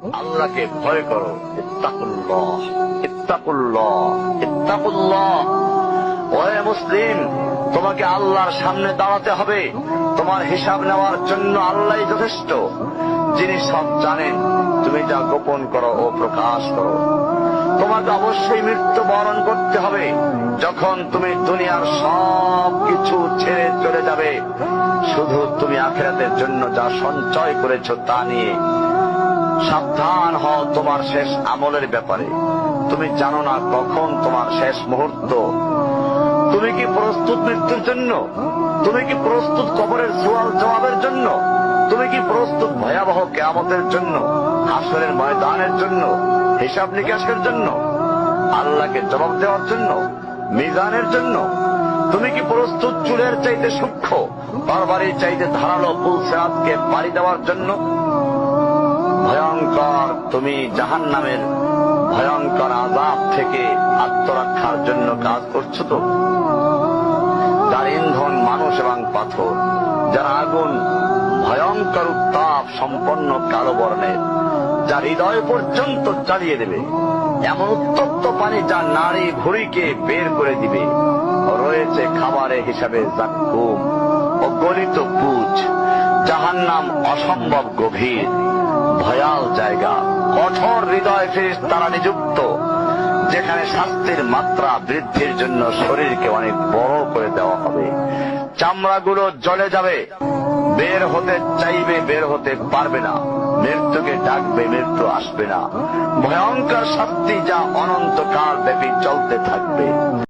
আল্লাহকে ভয় করো। ইত্তাকুল্লাহ, ইত্তাকুল্লাহ, ইত্তাকুল্লাহ। ওহে মুসলিম, তোমাকে আল্লাহর সামনে দাঁড়াতে হবে। তোমার হিসাব নেওয়ার জন্য আল্লাহই যথেষ্ট, যিনি সব জানেন। তুমি যা গোপন করো ও প্রকাশ করো। তোমাকে অবশ্যই মৃত্যু বরণ করতে হবে। যখন তুমি দুনিয়ার সব কিছু ছেড়ে চলে যাবে, শুধু তুমি আখিরাতের জন্য যা সঞ্চয় করেছো তা নিয়ে সাবধান হও তোমার শেষ আমলের ব্যাপারে। তুমি জানো না কখন তোমার শেষ মুহূর্ত। তুমি কি প্রস্তুত মৃত্যুর জন্য? তুমি কি প্রস্তুত কবরের সওয়াল জবাবের জন্য? তুমি কি প্রস্তুত ভয়াবহ কিয়ামতের জন্য, হাসরের ময়দানের জন্য, হিসাব নিকাশের জন্য, আল্লাহকে জবাব দেওয়ার জন্য, মিজানের জন্য? তুমি কি প্রস্তুত চুলের চাইতে সূক্ষ্ম, তরবারির চাইতে ধারালো পুলসিরাতকে পাড়ি দেওয়ার জন্য? ভয়ঙ্কর তুমি জাহান্নামের ভয়ঙ্কর আযাব থেকে আত্মরক্ষার জন্য কাজ করছো তো? যার ইন্ধন মানুষ এবং পাথর, যার আগুন ভয়ঙ্কর উত্তাপ সম্পন্ন কালো বর্ণের, যা হৃদয় পর্যন্ত জ্বালিয়ে দেবে, এমন উত্তপ্ত পানি যা নাড়ি ভুঁড়িকে বের করে দিবে। রয়েছে খাবারের হিসাবে জাক্কুম ও গলিত পুঁজ। জাহান্নাম অসম্ভব গভীর, ভয়াল জায়গা, কঠোর হৃদয় ফেরেশতারা নিযুক্ত, যেখানে শাস্তির মাত্রা বৃদ্ধির জন্য শরীরকে অনেক বড় করে দেওয়া হবে। চামড়াগুলো জ্বলে যাবে, বের হতে চাইবে, বের হতে পারবে না। মৃত্যুকে ডাকবে, মৃত্যু আসবে না। ভয়ঙ্কর শাস্তি যা অনন্তকাল ব্যাপী চলতে থাকবে।